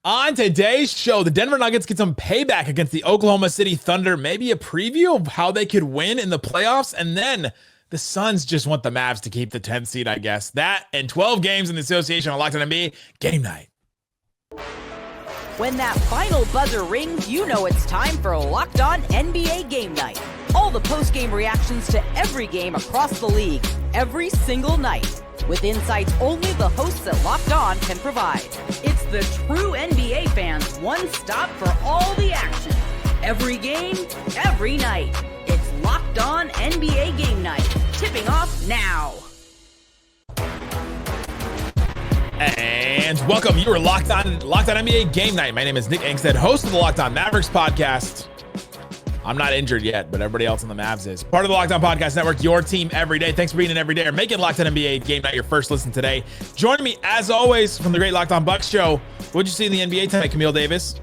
On today's show, the Denver Nuggets get some payback against the Oklahoma City Thunder, maybe a preview of how they could win in the playoffs, and then the Suns just want the Mavs to keep the 10th seed, I guess. That and 12 games in the association on Locked On NBA game night. When that final buzzer rings, you know it's time for Locked On NBA game night. All the post-game reactions to every game across the league, every single night, with insights only the hosts at Locked On can provide. It's the true NBA fans' one stop for all the action. Every game, every night. It's Locked On NBA game night. Tipping off now. And welcome. You are Locked On NBA game night. My name is Nick Angstadt, host of the Locked On Mavericks podcast. I'm not injured yet, but everybody else on the Mavs is. Part of the Locked On Podcast Network, your team every day. Thanks for being in every day or making Locked On NBA game night your first listen today. Joining me, as always, from the great Locked On Bucks show. What'd you see in the NBA tonight, Camille Davis?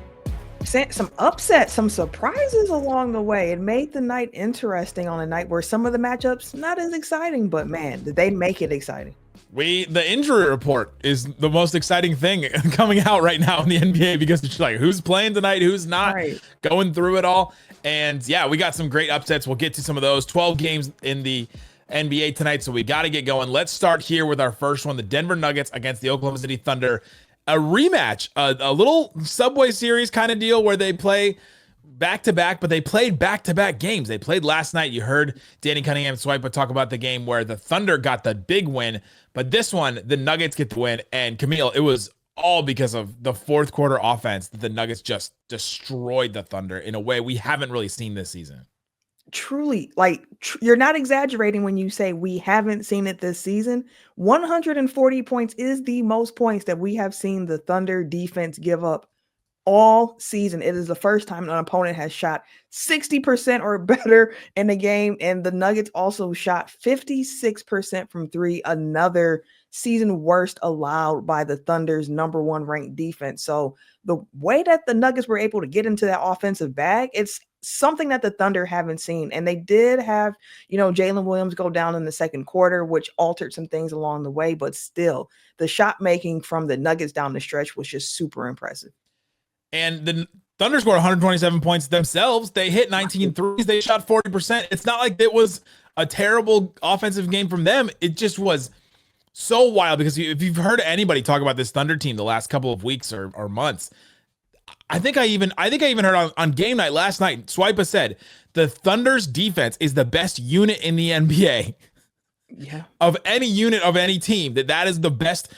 Some upsets, some surprises along the way. It made the night interesting on a night where some of the matchups not as exciting, but man, did they make it exciting. The injury report is the most exciting thing coming out right now in the NBA because it's like who's playing tonight, who's not, going through it all. And yeah, we got some great upsets. We'll get to some of those. 12 games in the NBA tonight, so we got to get going. Let's start here with our first one, the Denver Nuggets against the Oklahoma City Thunder. A rematch, a little Subway Series kind of deal where they play back-to-back, but they played back-to-back games. They played last night. You heard Danny Cunningham Swipa talk about the game where the Thunder got the big win, but this one, the Nuggets get the win. And Camille, it was all because of the fourth quarter offense that the Nuggets just destroyed the Thunder in a way we haven't really seen this season. Truly, you're not exaggerating when you say we haven't seen it this season. 140 points is the most points that we have seen the Thunder defense give up all season. It is the first time an opponent has shot 60% or better in a game, and the Nuggets also shot 56% from three, another season worst allowed by the Thunder's number one ranked defense. So the way that the Nuggets were able to get into that offensive bag, it's something that the Thunder haven't seen. And they did have, Jalen Williams go down in the second quarter, which altered some things along the way, but still the shot making from the Nuggets down the stretch was just super impressive. And the Thunder scored 127 points themselves. They hit 19 threes. They shot 40%. It's not like it was a terrible offensive game from them. It just was so wild because if you've heard anybody talk about this Thunder team the last couple of weeks or months, I think I even heard on game night last night, Swipa said the Thunder's defense is the best unit in the NBA. Yeah. Of any unit of any team, that is the best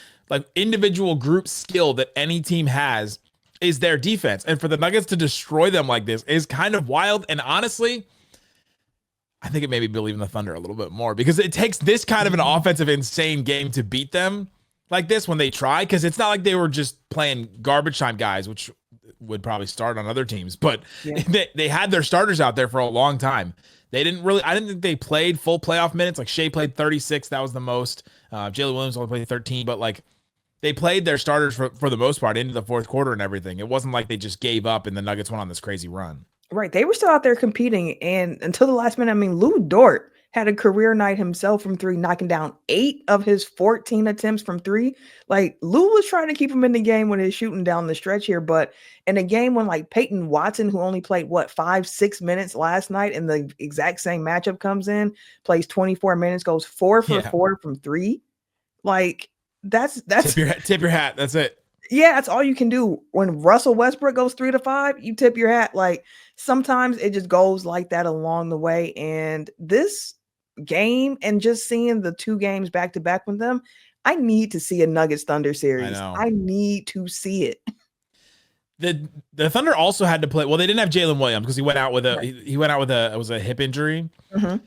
individual group skill that any team has is their defense. And for the Nuggets to destroy them like this is kind of wild. And honestly, I think it made me believe in the Thunder a little bit more because it takes this kind of an offensive insane game to beat them like this when they try, because it's not like they were just playing garbage time guys, which would probably start on other teams, but they had their starters out there for a long time. I didn't think they played full playoff minutes. Like Shea played 36. That was the most. Jalen Williams only played 13, but they played their starters for the most part into the fourth quarter and everything. It wasn't like they just gave up and the Nuggets went on this crazy run. Right. They were still out there competing. And until the last minute, Lou Dort had a career night himself from three, knocking down 8 of his 14 attempts from three. Lou was trying to keep him in the game when he's shooting down the stretch here. But in a game when Peyton Watson, who only played 5-6 minutes last night in the exact same matchup, comes in, plays 24 minutes, goes 4 for 4 from three. That's tip your hat. That's it. Yeah, that's all you can do. When Russell Westbrook goes 3 to 5, you tip your hat. Sometimes it just goes like that along the way. And this game and just seeing the 2 games back to back with them, I need to see a Nuggets Thunder series. I need to see it. The Thunder also had to play. Well, they didn't have Jalen Williams because he went out with a hip injury. Mm-hmm.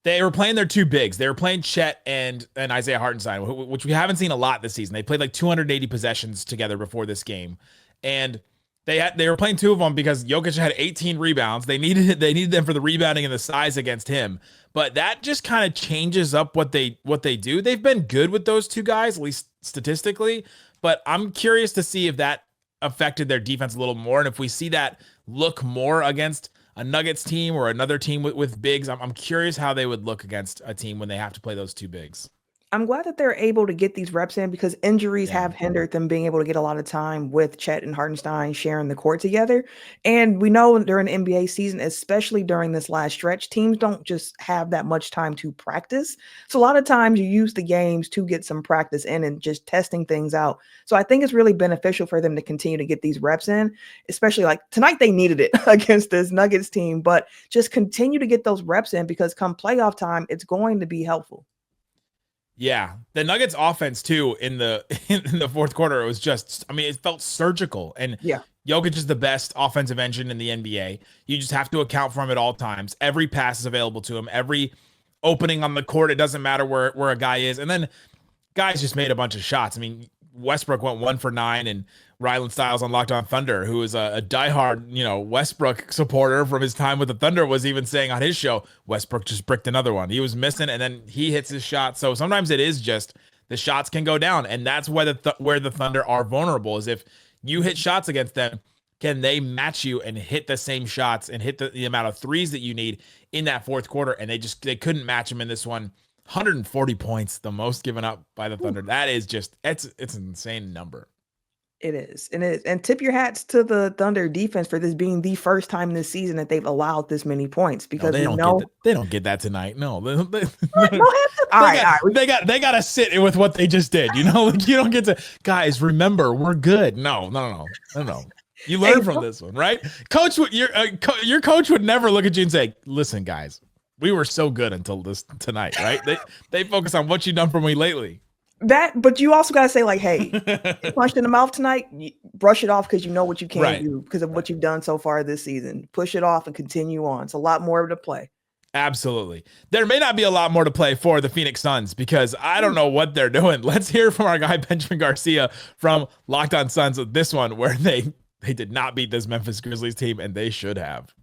They were playing their 2 bigs. They were playing Chet and Isaiah Hartenstein, which we haven't seen a lot this season. They played 280 possessions together before this game, and they were playing 2 of them because Jokic had 18 rebounds. They needed them for the rebounding and the size against him. But that just kind of changes up what they do. They've been good with those 2 guys, at least statistically. But I'm curious to see if that affected their defense a little more, and if we see that look more against a Nuggets team or another team with bigs. I'm curious how they would look against a team when they have to play those 2 bigs. I'm glad that they're able to get these reps in because injuries have hindered them being able to get a lot of time with Chet and Hartenstein sharing the court together. And we know during the NBA season, especially during this last stretch, teams don't just have that much time to practice. So a lot of times you use the games to get some practice in and just testing things out. So I think it's really beneficial for them to continue to get these reps in, especially like tonight they needed it against this Nuggets team, but just continue to get those reps in because come playoff time, it's going to be helpful. Yeah, the Nuggets offense too in the fourth quarter, it was just, I mean, it felt surgical. And Jokic is the best offensive engine in the NBA. You just have to account for him at all times. Every pass is available to him. Every opening on the court, it doesn't matter where a guy is. And then guys just made a bunch of shots. I mean, Westbrook went 1 for 9, and Ryland Stiles on Locked On Thunder, who is a diehard, Westbrook supporter from his time with the Thunder, was even saying on his show, Westbrook just bricked another one. He was missing, and then he hits his shot. So sometimes it is just the shots can go down, and that's where the Thunder are vulnerable. Is if you hit shots against them, can they match you and hit the same shots and hit the amount of threes that you need in that fourth quarter? And they couldn't match him in this one. 140 points, the most given up by the Thunder. That is just, it's an insane number. It is. And tip your hats to the Thunder defense for this being the first time this season that they've allowed this many points, because they don't get that tonight. No, they got to sit with what they just did. Like you don't get to, guys, remember, we're good. No. You learn from this one, right? Coach, your coach would never look at you and say, listen, guys, we were so good until this tonight, right? They focus on what you've done for me lately. But you also got to say, like, hey, you punched in the mouth tonight, brush it off because you know what you can do because of what you've done so far this season. Push it off and continue on. It's a lot more to play. Absolutely. There may not be a lot more to play for the Phoenix Suns because I don't know what they're doing. Let's hear from our guy, Benjamin Garcia from Locked On Suns with this one where they did not beat this Memphis Grizzlies team, and they should have.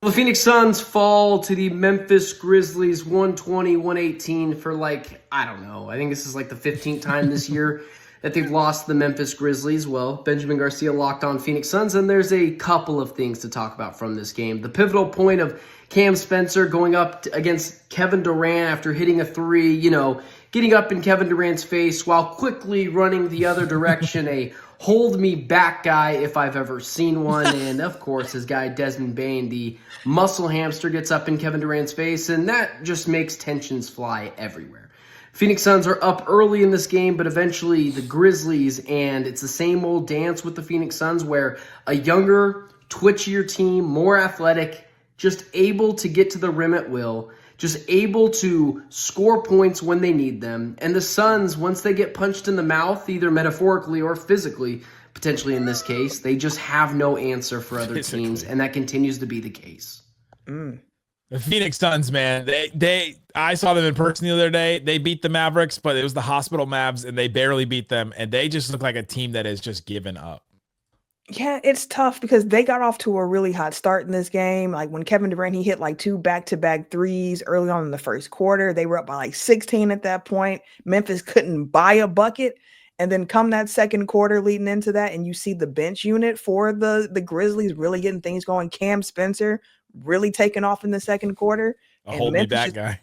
The Phoenix Suns fall to the Memphis Grizzlies 120-118 for I don't know. I think this is the 15th time this year that they've lost the Memphis Grizzlies. Well, Benjamin Garcia locked on Phoenix Suns, and there's a couple of things to talk about from this game. The pivotal point of Cam Spencer going up against Kevin Durant after hitting a three, getting up in Kevin Durant's face while quickly running the other direction, a hold me back guy if I've ever seen one. And of course, his guy Desmond Bane, the muscle hamster, gets up in Kevin Durant's face, and that just makes tensions fly everywhere. Phoenix Suns are up early in this game, but eventually the Grizzlies, and it's the same old dance with the Phoenix Suns where a younger, twitchier team, more athletic, just able to get to the rim at will, just able to score points when they need them. And the Suns, once they get punched in the mouth, either metaphorically or physically, potentially in this case, they just have no answer for other teams, and that continues to be the case. The Phoenix Suns, man, I saw them in person the other day. They beat the Mavericks, but it was the hospital Mavs, and they barely beat them, and they just look like a team that has just given up. Yeah, it's tough because they got off to a really hot start in this game. Like when Kevin Durant, he hit 2 back-to-back threes early on in the first quarter. They were up by 16 at that point. Memphis couldn't buy a bucket. And then come that second quarter leading into that, and you see the bench unit for the Grizzlies really getting things going. Cam Spencer really taking off in the second quarter. Hold me back guy.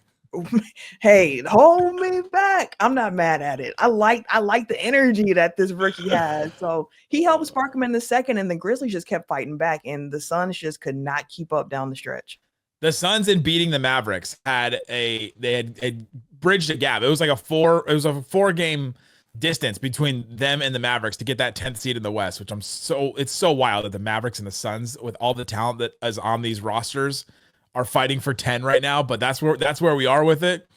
Hey, hold me back. I'm not mad at it. I like the energy that this rookie has. So he helped spark him in the second, and the Grizzlies just kept fighting back, and the Suns just could not keep up down the stretch. The Suns, in beating the Mavericks, had bridged a gap. It was a 4-game distance between them and the Mavericks to get that 10th seed in the West, which it's so wild that the Mavericks and the Suns, with all the talent that is on these rosters, are fighting for 10 right now. But that's where we are with it.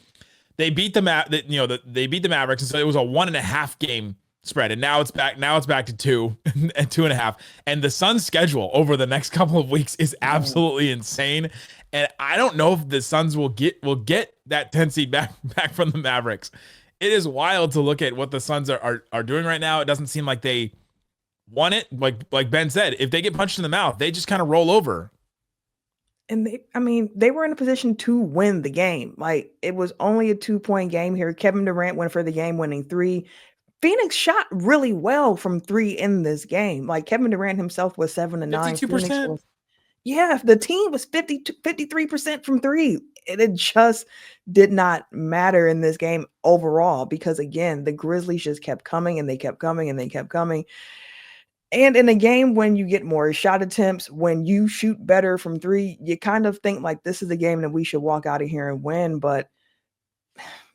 They beat they beat the Mavericks, and so it was a 1.5 game spread, and now it's back to 2 and 2.5. And the Suns' schedule over the next couple of weeks is absolutely insane. And I don't know if the Suns will get that 10 seed back from the Mavericks. It is wild to look at what the Suns are doing right now. It doesn't seem like they want it. Like Ben said, if they get punched in the mouth, they just kind of roll over. And they were in a position to win the game. It was only a 2-point game here. Kevin Durant went for the game-winning 3. Phoenix shot really well from 3 in this game. Kevin Durant himself was 7 to 9. 52%. Yeah, the team was 53% from three. It just did not matter in this game overall because, again, the Grizzlies just kept coming and they kept coming and they kept coming. And in a game when you get more shot attempts, when you shoot better from three, you kind of think like this is a game that we should walk out of here and win. But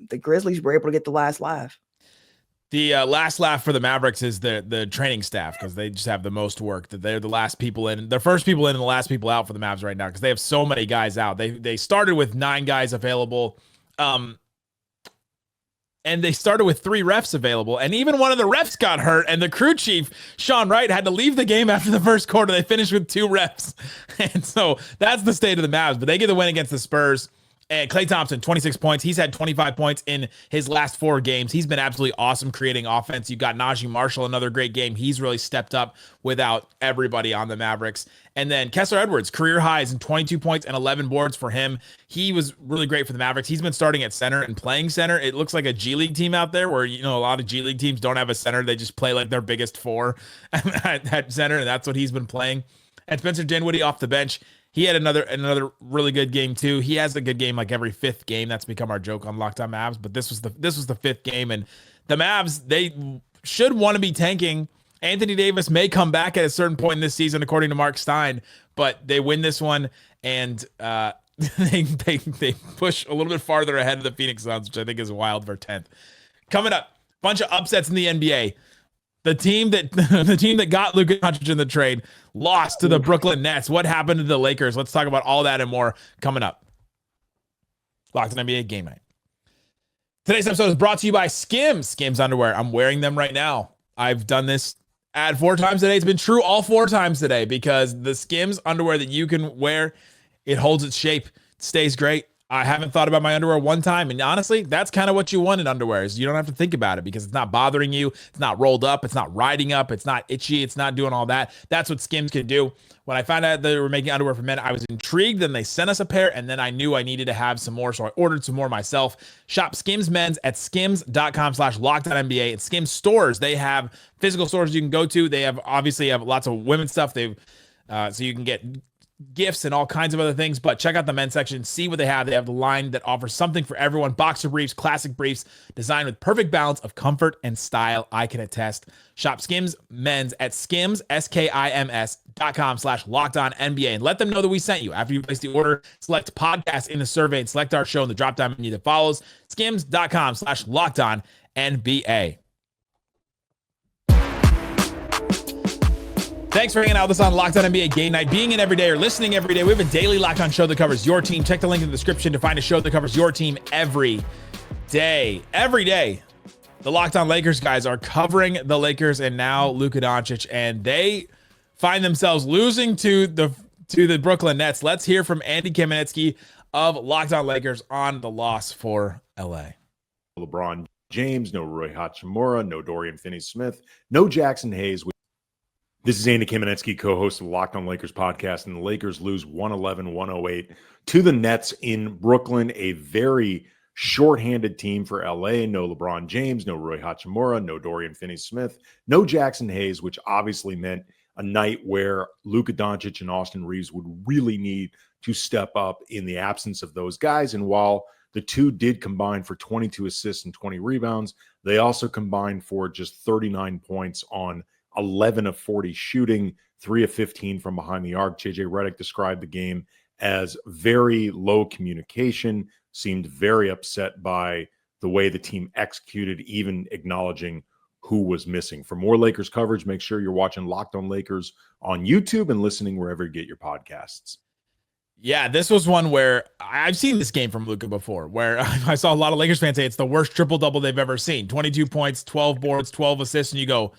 the Grizzlies were able to get the last laugh. The last laugh for the Mavericks is the training staff because they just have the most work. That they're the last people in, the first people in, and the last people out for the Mavs right now because they have so many guys out. They started with 9 guys available, and they started with 3 refs available, and even one of the refs got hurt. And the crew chief Sean Wright had to leave the game after the first quarter. They finished with 2 refs, and so that's the state of the Mavs. But they get the win against the Spurs. And Klay Thompson, 26 points. He's had 25 points in his last 4 games. He's been absolutely awesome creating offense. You've got Najee Marshall, another great game. He's really stepped up without everybody on the Mavericks. And then Kessler Edwards, career highs in 22 points and 11 boards for him. He was really great for the Mavericks. He's been starting at center and playing center. It looks like a G League team out there where, a lot of G League teams don't have a center. They just play like their biggest 4 at center, and that's what he's been playing. And Spencer Dinwiddie off the bench. He had another really good game too. He has a good game like every 5th game. That's become our joke on Locked On Mavs. But this was the 5th game, and the Mavs, they should want to be tanking. Anthony Davis may come back at a certain point in this season, according to Mark Stein. But they win this one, and they push a little bit farther ahead of the Phoenix Suns, which I think is wild for 10th. Coming up, bunch of upsets in the NBA. The team that got Luka Doncic in the trade lost to the Brooklyn Nets. What happened to the Lakers? Let's talk about all that and more coming up. Locked On NBA Game Night. Today's episode is brought to you by Skims. Skims underwear. I'm wearing them right now. I've done this ad 4 times today. It's been true all 4 times today because the Skims underwear that you can wear, it holds its shape. It stays great. I haven't thought about my underwear one time. And honestly, that's kind of what you want in underwear is you don't have to think about it because it's not bothering you. It's not rolled up. It's not riding up. It's not itchy. It's not doing all that. That's what Skims can do. When I found out they were making underwear for men, I was intrigued. Then they sent us a pair and then I knew I needed to have some more. So I ordered some more myself. Shop Skims Men's at skims.com/lockedonnba. And Skims stores, they have physical stores you can go to. They have lots of women's stuff. So you can get gifts and all kinds of other things, but check out the men's section, see what they have. They have the line that offers something for everyone. Boxer briefs, classic briefs, designed with perfect balance of comfort and style. I can attest. Shop Skims Men's at skims.com/lockedonnba and let them know that we sent you. After you place the order, select podcast in the survey and select our show in the drop-down menu that follows. Skims.com/lockedonnba. Thanks for hanging out with us on Locked On NBA Game Night. Being in every day or listening every day, we have a daily Locked On show that covers your team. Check the link in the description to find a show that covers your team every day. Every day, the Locked On Lakers guys are covering the Lakers and now Luka Doncic, and they find themselves losing to the Brooklyn Nets. Let's hear from Andy Kamenetsky of Locked On Lakers on the loss for LA. LeBron James, no Rui Hachimura, no Dorian Finney-Smith, no Jackson Hayes. This is Andy Kamenetsky, co-host of the Locked On Lakers podcast, and the Lakers lose 111-108 to the Nets in Brooklyn, a very shorthanded team for LA. No LeBron James, no Rui Hachimura, no Dorian Finney-Smith, no Jackson Hayes, which obviously meant a night where Luka Doncic and Austin Reeves would really need to step up in the absence of those guys. And while the two did combine for 22 assists and 20 rebounds, they also combined for just 39 points on 11 of 40 shooting, 3 of 15 from behind the arc. JJ Redick described the game as very low communication, seemed very upset by the way the team executed, even acknowledging who was missing. For more Lakers coverage, make sure you're watching Locked On Lakers on YouTube and listening wherever you get your podcasts. Yeah, this was one where I've seen this game from Luka before, where I saw a lot of Lakers fans say it's the worst triple-double they've ever seen. 22 points, 12 boards, 12 assists, and you go,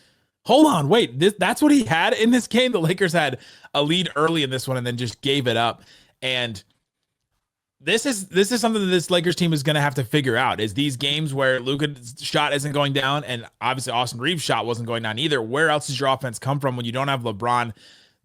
hold on, wait, that's what he had in this game? The Lakers had a lead early in this one and then just gave it up. And this is something that this Lakers team is going to have to figure out, is these games where Luka's shot isn't going down and obviously Austin Reeves' shot wasn't going down either. Where else does your offense come from when you don't have LeBron?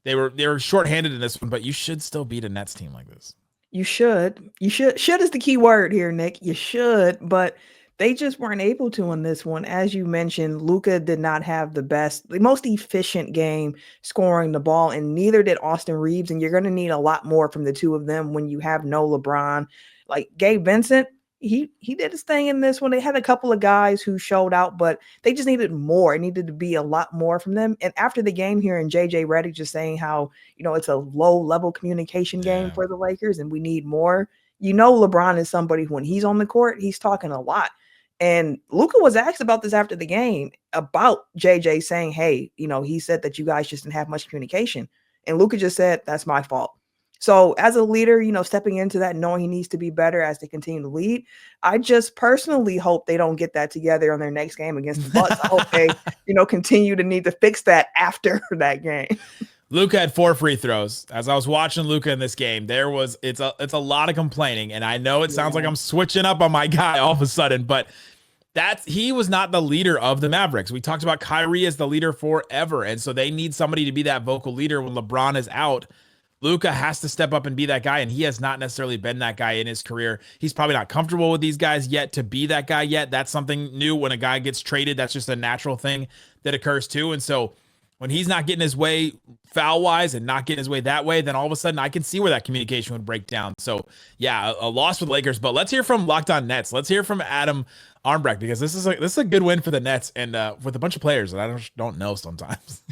They were shorthanded in this one, but you should still beat a Nets team like this. You should. Should is the key word here, Nick. You should, but They just weren't able to in this one. As you mentioned, Luka did not have the most efficient game scoring the ball, and neither did Austin Reeves. And you're going to need a lot more from the two of them when you have no LeBron. Like Gabe Vincent, he did his thing in this one. They had a couple of guys who showed out, but they just needed more. It needed to be a lot more from them. And after the game here, and JJ Redick just saying how, it's a low-level communication game for the Lakers, and we need more. LeBron is somebody who, when he's on the court, he's talking a lot. And Luka was asked about this after the game, about JJ saying, hey, he said that you guys just didn't have much communication. And Luka just said, that's my fault. So as a leader, stepping into that, knowing he needs to be better as they continue to lead, I just personally hope they don't get that together on their next game against the Bucks. I hope they, continue to need to fix that after that game. Luka had 4 free throws. As I was watching Luka in this game, it's a lot of complaining, and I know it sounds like I'm switching up on my guy all of a sudden, but he was not the leader of the Mavericks. We talked about Kyrie as the leader forever, and so they need somebody to be that vocal leader when LeBron is out. Luka has to step up and be that guy, and he has not necessarily been that guy in his career. He's probably not comfortable with these guys yet to be that guy yet. That's something new. When a guy gets traded, that's just a natural thing that occurs too, and so when he's not getting his way foul-wise and not getting his way that way, then all of a sudden I can see where that communication would break down. So, yeah, a loss for the Lakers. But let's hear from Locked On Nets. Let's hear from Adam Armbrecht, because this is a good win for the Nets, and with a bunch of players that I don't know sometimes.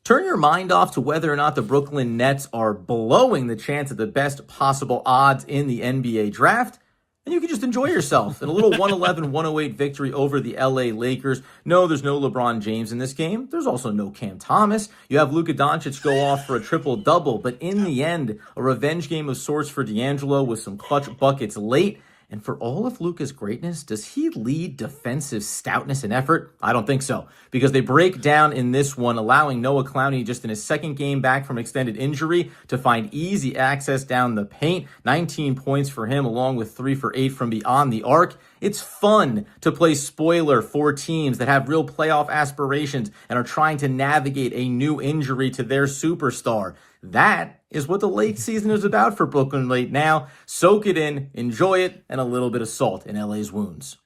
Turn your mind off to whether or not the Brooklyn Nets are blowing the chance at the best possible odds in the NBA draft, and you can just enjoy yourself in a little 111-108 victory over the LA Lakers. No, there's no LeBron James in this game. There's also no Cam Thomas. You have Luka Doncic go off for a triple-double, but in the end, a revenge game of sorts for D'Angelo with some clutch buckets late. And for all of Luka's greatness, does he lead defensive stoutness and effort? I don't think so, because they break down in this one, allowing Noah Clowney, just in his second game back from extended injury, to find easy access down the paint. 19 points for him, along with 3 for 8 from beyond the arc. It's fun to play spoiler for teams that have real playoff aspirations and are trying to navigate a new injury to their superstar. That is what the late season is about for Brooklyn right now. Soak it in, enjoy it, and a little bit of salt in LA's wounds.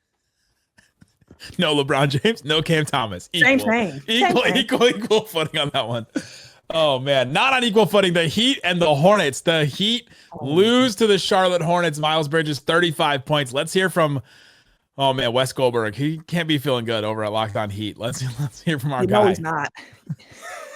No LeBron James, no Cam Thomas. Equal footing on that one. Oh, man. Not on equal footing. The Heat and the Hornets. The Heat lose to the Charlotte Hornets. Miles Bridges, 35 points. Let's hear from, Wes Goldberg. He can't be feeling good over at Locked On Heat. Let's hear from our guy. No, he's not.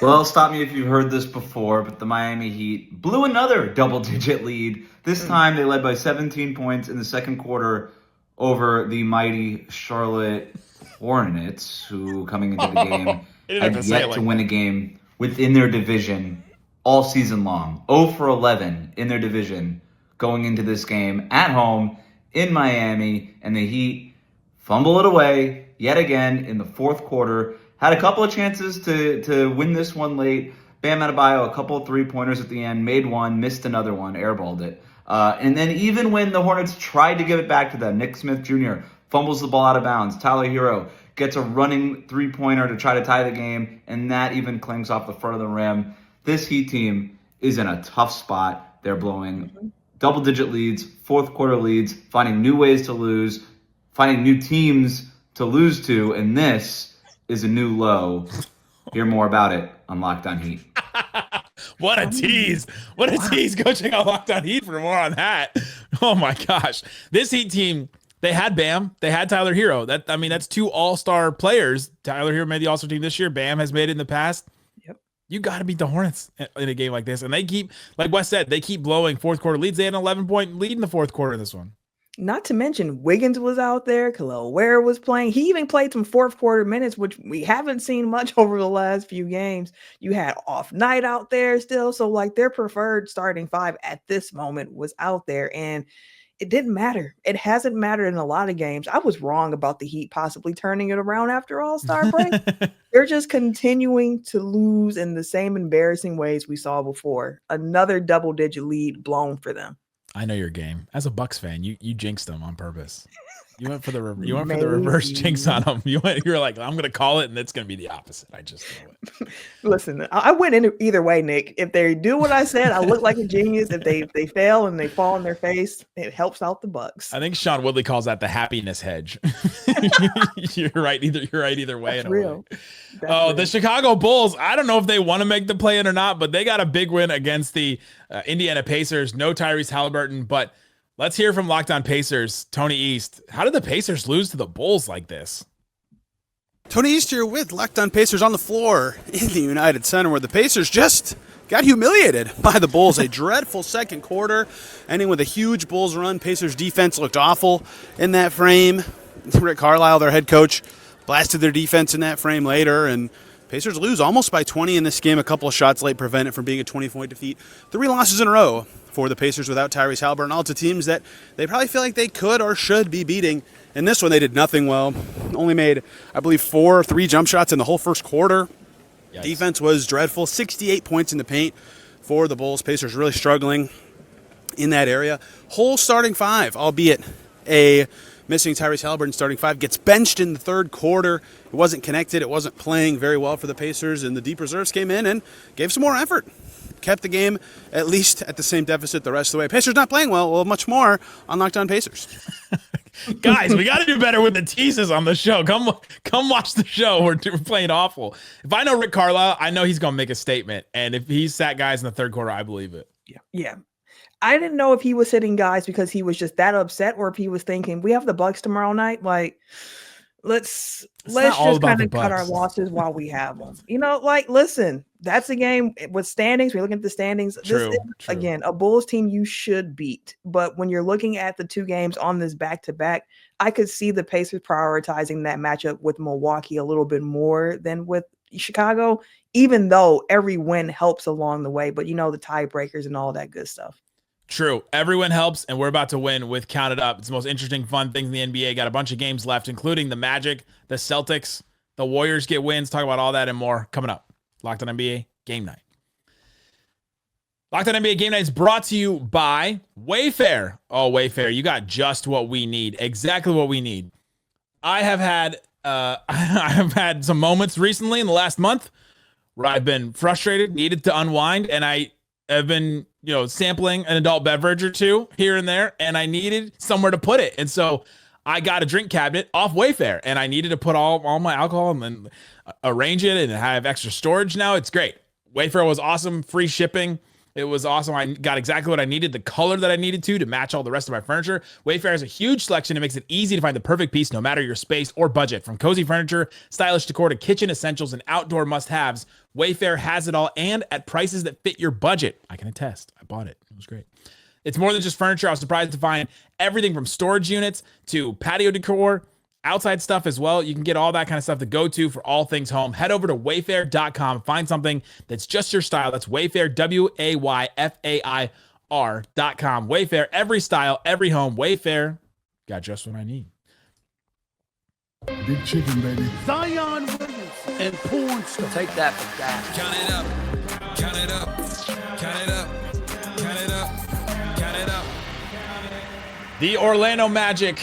Well, stop me if you've heard this before, but the Miami Heat blew another double-digit lead. This time they led by 17 points in the second quarter over the mighty Charlotte Hornets, who coming into the game had yet to win a game within their division all season long. 0 for 11 in their division going into this game at home in Miami, and the Heat fumble it away yet again in the fourth quarter. Had a couple of chances to win this one late. Bam Adebayo, a couple of three-pointers at the end, made one, missed another one, airballed it. And then even when the Hornets tried to give it back to them, Nick Smith Jr. fumbles the ball out of bounds. Tyler Hero gets a running three-pointer to try to tie the game, and that even clings off the front of the rim. This Heat team is in a tough spot. They're blowing double-digit leads, fourth-quarter leads, finding new ways to lose, finding new teams to lose to, and this is a new low. Hear more about it on Locked On Heat. What a tease. What a tease. Go check out Locked On Heat for more on that. Oh my gosh. This Heat team, they had Bam. They had Tyler Hero. That's 2 all-star players. Tyler Hero made the all-star team this year. Bam has made it in the past. Yep. You got to beat the Hornets in a game like this. And they keep, like Wes said, they keep blowing fourth quarter leads. They had an 11-point lead in the fourth quarter in this one. Not to mention Wiggins was out there. Khalil Ware was playing. He even played some fourth quarter minutes, which we haven't seen much over the last few games. You had Off Night out there still. So like their preferred starting 5 at this moment was out there, and it didn't matter. It hasn't mattered in a lot of games. I was wrong about the Heat possibly turning it around after All-Star break. They're just continuing to lose in the same embarrassing ways we saw before. Another double-digit lead blown for them. I know your game. As a Bucks fan, you jinxed them on purpose. You went for the reverse jinx on them. You were like, I'm gonna call it, and it's gonna be the opposite. I just know it. Listen, I went in either way, Nick. If they do what I said, I look like a genius. If they fail and they fall on their face, it helps out the Bucks. I think Sean Woodley calls that the happiness hedge. You're right. You're right either way. That's real. The Chicago Bulls. I don't know if they want to make the play in or not, but they got a big win against the Indiana Pacers. No Tyrese Halliburton, but. Let's hear from Locked On Pacers, Tony East. How did the Pacers lose to the Bulls like this? Tony East here with Locked On Pacers on the floor in the United Center, where the Pacers just got humiliated by the Bulls. A dreadful second quarter, ending with a huge Bulls run. Pacers defense looked awful in that frame. Rick Carlisle, their head coach, blasted their defense in that frame later, and Pacers lose almost by 20 in this game. A couple of shots late prevent it from being a 20-point defeat. 3 losses in a row for the Pacers without Tyrese Halliburton, all to teams that they probably feel like they could or should be beating. In this one, they did nothing well. Only made, I believe, 4 or 3 jump shots in the whole first quarter. Yes. Defense was dreadful. 68 points in the paint for the Bulls. Pacers really struggling in that area. Whole starting 5, albeit a missing Tyrese Halliburton starting 5, gets benched in the third quarter. It wasn't connected. It wasn't playing very well for the Pacers, and the deep reserves came in and gave some more effort. Kept the game at least at the same deficit the rest of the way. Pacers not playing well. Well, much more on Locked On Pacers. Guys, we got to do better with the teases on the show. Come watch the show. We're playing awful. If I know Rick Carlisle, I know he's going to make a statement. And if he sat guys in the third quarter, I believe it. Yeah. I didn't know if he was sitting guys because he was just that upset, or if he was thinking, we have the Bucks tomorrow night. Like, let's just kind of cut our losses while we have them. Listen, that's a game with standings. We're looking at the standings. True. Again, a Bulls team you should beat. But when you're looking at the 2 games on this back-to-back, I could see the Pacers prioritizing that matchup with Milwaukee a little bit more than with Chicago, even though every win helps along the way. But the tiebreakers and all that good stuff. True. Everyone helps, and we're about to win with Count It Up. It's the most interesting, fun things in the NBA. Got a bunch of games left, including the Magic, the Celtics, the Warriors get wins. Talk about all that and more coming up. Locked On NBA Game Night. Locked On NBA Game Night is brought to you by Wayfair. Oh, Wayfair, you got just what we need. Exactly what we need. I have had some moments recently in the last month where I've been frustrated, needed to unwind, and I have been sampling an adult beverage or 2 here and there, and I needed somewhere to put it. And so I got a drink cabinet off Wayfair, and I needed to put all my alcohol and then arrange it and have extra storage now. It's great. Wayfair was awesome. Free shipping. It was awesome. I got exactly what I needed, the color that I needed to match all the rest of my furniture. Wayfair has a huge selection. It makes it easy to find the perfect piece no matter your space or budget. From cozy furniture, stylish decor, to kitchen essentials and outdoor must-haves, Wayfair has it all, and at prices that fit your budget. I can attest. I bought it. It was great. It's more than just furniture. I was surprised to find everything from storage units to patio decor, outside stuff as well. You can get all that kind of stuff to go to for all things home. Head over to wayfair.com. Find something that's just your style. That's Wayfair, WAYFAIR.com. Wayfair, every style, every home. Wayfair, got just what I need. Big chicken, baby. Zion Williamson and porn star. Take that for that. Count it up. Count it up. Count it up. Count it up. Count it up. The Orlando Magic.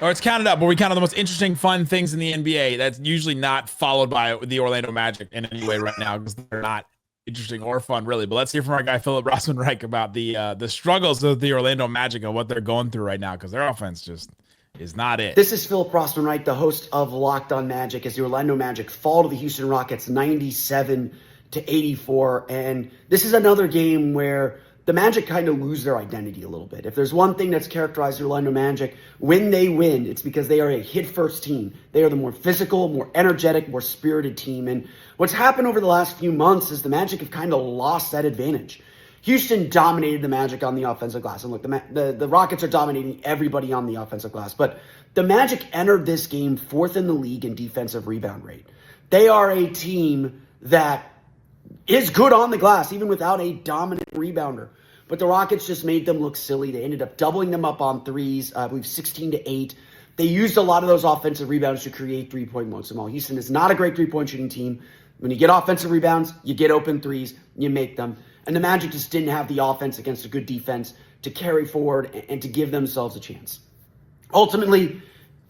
Or it's counted up, where we count on the most interesting, fun things in the NBA. That's usually not followed by the Orlando Magic in any way right now, because they're not interesting or fun, really. But let's hear from our guy, Philip Rossman-Reich, about the struggles of the Orlando Magic and what they're going through right now, because their offense just is not it. This is Philip Rossman-Reich, the host of Locked On Magic, as the Orlando Magic fall to the Houston Rockets 97-84. And this is another game where the Magic kind of lose their identity a little bit. If there's one thing that's characterized the Orlando Magic, when they win, it's because they are a hit-first team. They are the more physical, more energetic, more spirited team. And what's happened over the last few months is the Magic have kind of lost that advantage. Houston dominated the Magic on the offensive glass. And look, the Rockets are dominating everybody on the offensive glass. But the Magic entered this game 4th in the league in defensive rebound rate. They are a team that is good on the glass, even without a dominant rebounder. But the Rockets just made them look silly. They ended up doubling them up on threes, I believe 16-8. They used a lot of those offensive rebounds to create three-point modes. Houston is not a great three-point shooting team. When you get offensive rebounds, you get open threes, you make them. And the Magic just didn't have the offense against a good defense to carry forward and to give themselves a chance. Ultimately,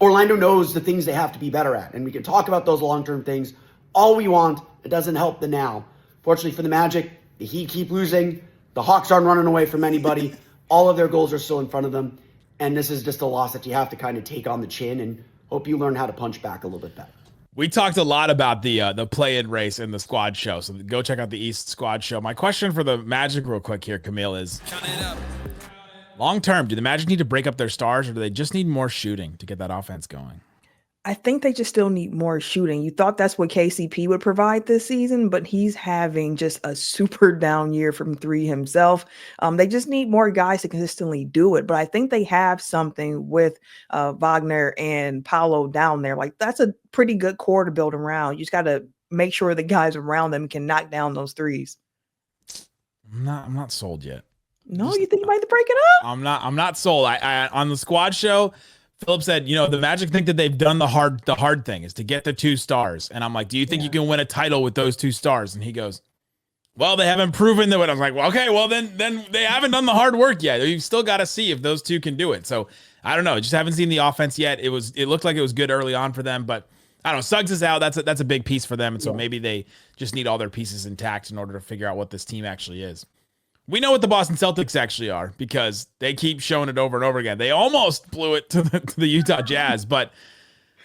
Orlando knows the things they have to be better at, and we can talk about those long-term things all we want. It doesn't help the now. Fortunately for the Magic, the Heat keep losing. The Hawks aren't running away from anybody. All of their goals are still in front of them, and this is just a loss that you have to kind of take on the chin and hope you learn how to punch back a little bit better. We talked a lot about the play-in race in the squad show, so go check out the East squad show. My question for the Magic real quick here, Camille, is long term, do the Magic need to break up their stars, or do they just need more shooting to get that offense going? I think they just still need more shooting. You thought that's what KCP would provide this season, but he's having just a super down year from three himself. They just need more guys to consistently do it. But I think they have something with Wagner and Paolo down there. Like, that's a pretty good core to build around. You just got to make sure the guys around them can knock down those threes. I'm not sold yet. No, you think you might break it up? I'm not sold. I on the squad show, Philip said, the Magic think that they've done the hard thing is to get the 2 stars. And I'm like, do you think you can win a title with those 2 stars? And he goes, well, they haven't proven that. I was like, well, okay, well, then they haven't done the hard work yet. You've still got to see if those 2 can do it. So I don't know. Just haven't seen the offense yet. It looked like it was good early on for them, but I don't know. Suggs is out. That's a big piece for them. And so maybe they just need all their pieces intact in order to figure out what this team actually is. We know what the Boston Celtics actually are because they keep showing it over and over again. They almost blew it to the Utah Jazz, but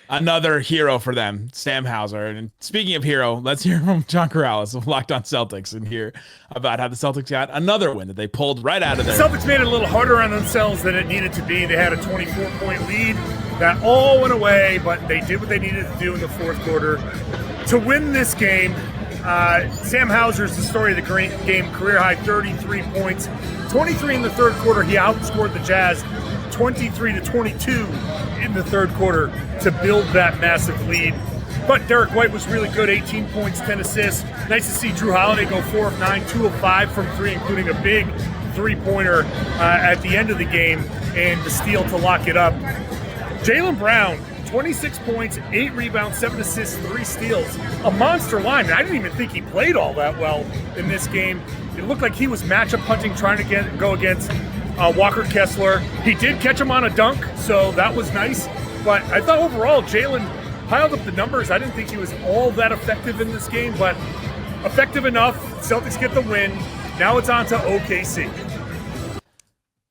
another hero for them, Sam Hauser. And speaking of hero, let's hear from John Corrales of Locked On Celtics and hear about how the Celtics got another win that they pulled right out of there. The Celtics made it a little harder on themselves than it needed to be. They had a 24-point lead. That all went away, but they did what they needed to do in the fourth quarter to win this game. Sam Hauser is the story of the game, career high 33 points, 23 in the third quarter. He outscored the Jazz 23-22 in the third quarter to build that massive lead. But Derek White was really good, 18 points, 10 assists. Nice to see Drew Holiday go 4 of 9, 2 of 5 from 3, including a big three-pointer at the end of the game and the steal to lock it up. Jaylen Brown, 26 points, 8 rebounds, 7 assists, 3 steals. A monster line. I didn't even think he played all that well in this game. It looked like he was matchup hunting, trying to go against Walker Kessler. He did catch him on a dunk, so that was nice. But I thought overall, Jaylen piled up the numbers. I didn't think he was all that effective in this game, but effective enough. Celtics get the win. Now it's on to OKC.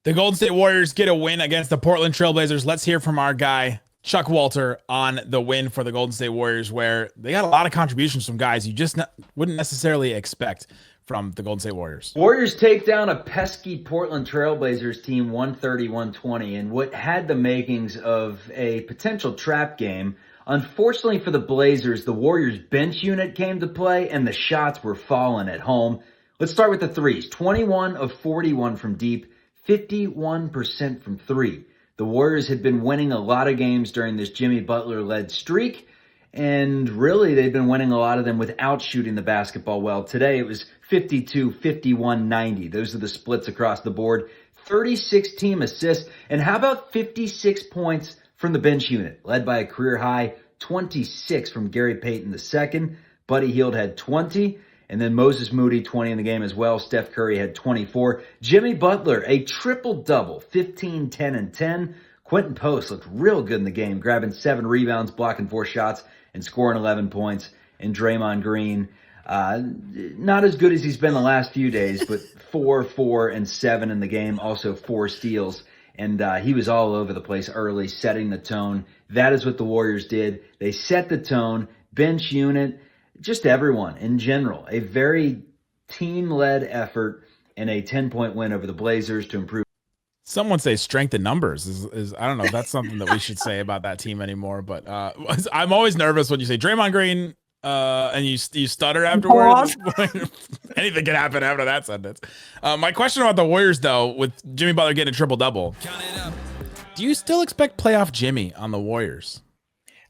The Golden State Warriors get a win against the Portland Trailblazers. Let's hear from our guy, Chuck Walter, on the win for the Golden State Warriors, where they got a lot of contributions from guys you just wouldn't necessarily expect from the Golden State Warriors. Warriors take down a pesky Portland Trailblazers team 130-120 in what had the makings of a potential trap game. Unfortunately for the Blazers, the Warriors bench unit came to play and the shots were falling at home. Let's start with the threes. 21 of 41 from deep, 51% from 3. The Warriors had been winning a lot of games during this Jimmy Butler-led streak, and really they've been winning a lot of them without shooting the basketball well. Today it was 52, 51, 90. Those are the splits across the board. 36 team assists, and how about 56 points from the bench unit, led by a career-high 26 from Gary Payton II. Buddy Hield had 20. And then Moses Moody, 20 in the game as well. Steph Curry had 24. Jimmy Butler, a triple-double, 15, 10, and 10. Quentin Post looked real good in the game, grabbing 7 rebounds, blocking 4 shots, and scoring 11 points. And Draymond Green, not as good as he's been the last few days, but 4, 4, and 7 in the game, also 4 steals. And he was all over the place early, setting the tone. That is what the Warriors did. They set the tone, bench unit, just everyone in general, a very team-led effort and a 10-point win over the Blazers to improve. Someone say strength in numbers is I don't know if that's something that we should say about that team anymore, but I'm always nervous when you say Draymond Green and you stutter afterwards. Anything can happen after that sentence. My question about the Warriors, though, with Jimmy Butler getting a triple-double, do you still expect playoff Jimmy on the Warriors?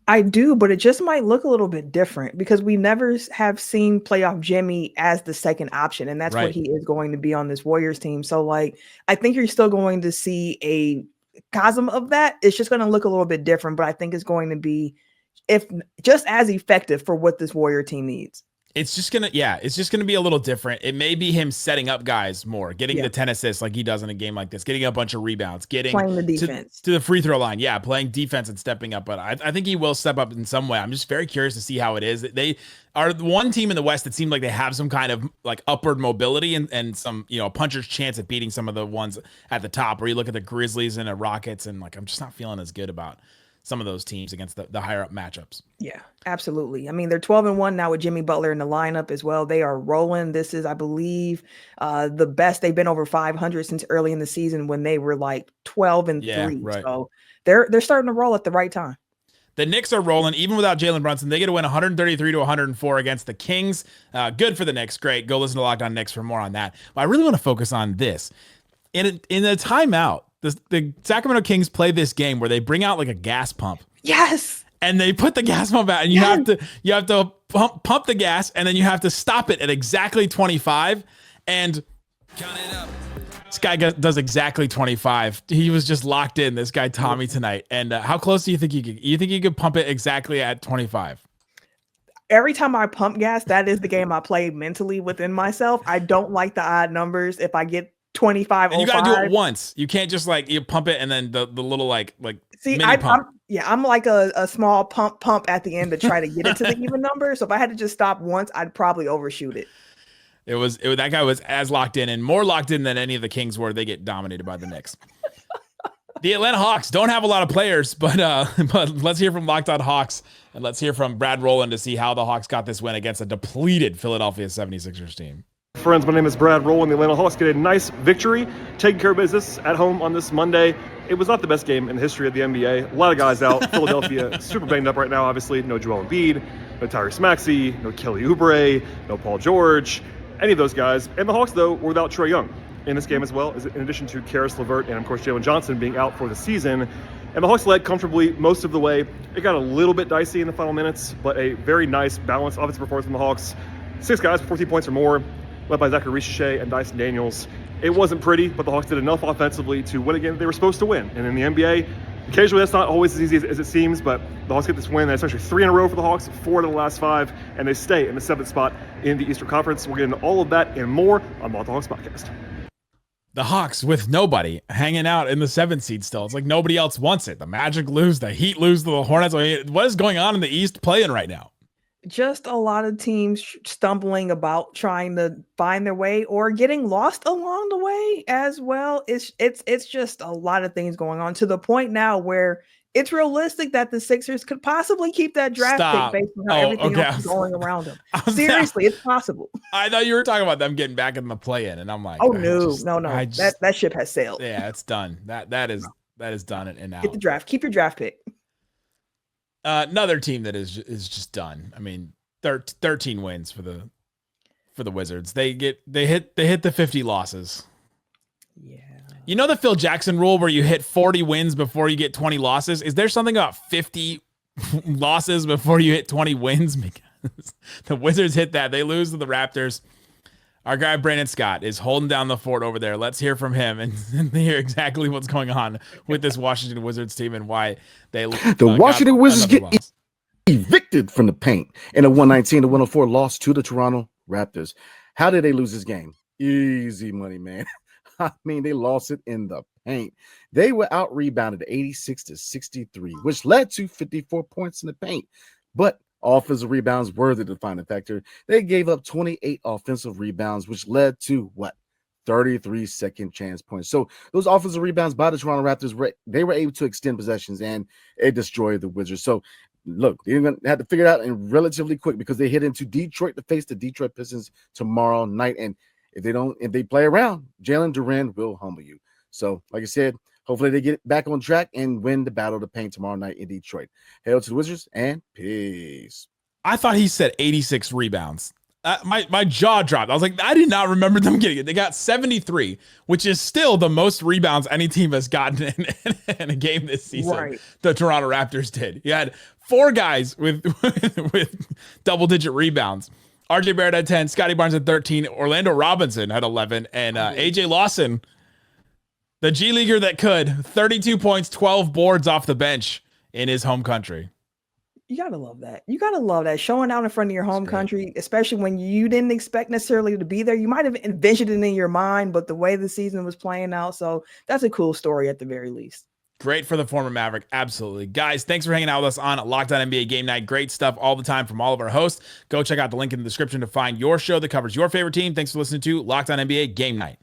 I do, but it just might look a little bit different because we never have seen playoff Jimmy as the second option, and that's what he is going to be on this Warriors team. So, I think you're still going to see a cosm of that. It's just going to look a little bit different, but I think it's going to be just as effective for what this Warrior team needs. It's just gonna be a little different. It may be him setting up guys more, getting the 10 assists like he does in a game like this, getting a bunch of rebounds, getting playing the defense to the free throw line. Yeah, playing defense and stepping up. But I think he will step up in some way. I'm just very curious to see how it is. They are the one team in the West that seemed like they have some kind of like upward mobility and some, a puncher's chance at beating some of the ones at the top. Where you look at the Grizzlies and the Rockets, and like I'm just not feeling as good about some of those teams against the higher up matchups. Yeah, absolutely. I mean, they're 12-1 now with Jimmy Butler in the lineup as well. They are rolling. This is, I believe, the best they've been over 500 since early in the season when they were like 12-3. Right. So they're starting to roll at the right time. The Knicks are rolling even without Jalen Brunson. They get to win 133-104 against the Kings. Good for the Knicks. Great. Go listen to Locked On Knicks for more on that. But I really want to focus on this. In a timeout, the Sacramento Kings play this game where they bring out like a gas pump. Yes. And they put the gas pump out, and you have to pump the gas, and then you have to stop it at exactly 25. And this guy does exactly 25. He was just locked in. This guy Tommy tonight. And how close do you think you think you could pump it exactly at 25? Every time I pump gas, that is the game I play mentally within myself. I don't like the odd numbers. If I get 25, and you gotta do it once. You can't just like you pump it and then the little like see, mini pump. I'm like a small pump at the end to try to get it to the even number. So if I had to just stop once, I'd probably overshoot it. That guy was as locked in and more locked in than any of the Kings were. They get dominated by the Knicks. The Atlanta Hawks don't have a lot of players, but let's hear from Locked On Hawks, and let's hear from Brad Rowland to see how the Hawks got this win against a depleted Philadelphia 76ers team. Friends, my name is Brad Rowland. The Atlanta Hawks get a nice victory, taking care of business at home on this Monday. It was not the best game in the history of the NBA. A lot of guys out. Philadelphia super banged up right now, obviously. No Joel Embiid, no Tyrese Maxey, no Kelly Oubre, no Paul George, any of those guys. And the Hawks, though, were without Trae Young in this game as well, in addition to Karis LeVert and, of course, Jalen Johnson being out for the season. And the Hawks led comfortably most of the way. It got a little bit dicey in the final minutes, but a very nice, balanced offensive performance from the Hawks. 6 guys for 14 points or more, led by Zachary Richie and Dyson Daniels. It wasn't pretty, but the Hawks did enough offensively to win a game that they were supposed to win. And in the NBA, occasionally that's not always as easy as it seems, but the Hawks get this win. That's actually 3 in a row for the Hawks, 4 out of the last 5, and they stay in the 7th spot in the Eastern Conference. We'll get into all of that and more on the Locked On Hawks podcast. The Hawks with nobody hanging out in the 7th seed still. It's like nobody else wants it. The Magic lose, the Heat lose to the Hornets. I mean, what is going on in the East playing right now? Just a lot of teams stumbling about trying to find their way or getting lost along the way as well. It's just a lot of things going on to the point now where it's realistic that the Sixers could possibly keep that draft pick based on how everything else is going around them. Seriously, it's possible. I thought you were talking about them getting back in the play-in, and I'm like, oh no. That ship has sailed. Yeah, it's done. That is done and out. Get the draft. Keep your draft pick. Another team that is just done. I mean, 13 wins for the Wizards. They hit the 50 losses. Yeah. You know the Phil Jackson rule where you hit 40 wins before you get 20 losses? Is there something about 50 losses before you hit 20 wins? Because the Wizards hit that. They lose to the Raptors. Our guy Brandon Scott is holding down the fort over there. Let's hear from him and hear exactly what's going on with this Washington Wizards team and why they the Washington Wizards get evicted from the paint in a 119-104 loss to the Toronto Raptors. How did they lose this game? Easy money, man. I mean, they lost it in the paint. They were out rebounded 86-63, which led to 54 points in the paint. But offensive rebounds were the defining factor. They gave up 28 offensive rebounds, which led to 33 second chance points. So those offensive rebounds by the Toronto Raptors, they were able to extend possessions, and it destroyed the Wizards. So look, they're going to have to figure it out and relatively quick because they head into Detroit to face the Detroit Pistons tomorrow night. And if they play around, Jalen Durant will humble you. So, like I said, hopefully they get back on track and win the battle of the paint tomorrow night in Detroit. Hail to the Wizards and peace. I thought he said 86 rebounds. My jaw dropped. I was like, I did not remember them getting it. They got 73, which is still the most rebounds any team has gotten in a game this season. Right. The Toronto Raptors did. You had 4 guys with double-digit rebounds. RJ Barrett had 10, Scotty Barnes had 13, Orlando Robinson had 11, and AJ Lawson, the G Leaguer that could, 32 points, 12 boards off the bench in his home country. You gotta love that. You gotta love that. Showing out in front of your home country, especially when you didn't expect necessarily to be there. You might have envisioned it in your mind, but the way the season was playing out. So that's a cool story at the very least. Great for the former Maverick. Absolutely. Guys, thanks for hanging out with us on Locked On NBA Game Night. Great stuff all the time from all of our hosts. Go check out the link in the description to find your show that covers your favorite team. Thanks for listening to Locked On NBA Game Night.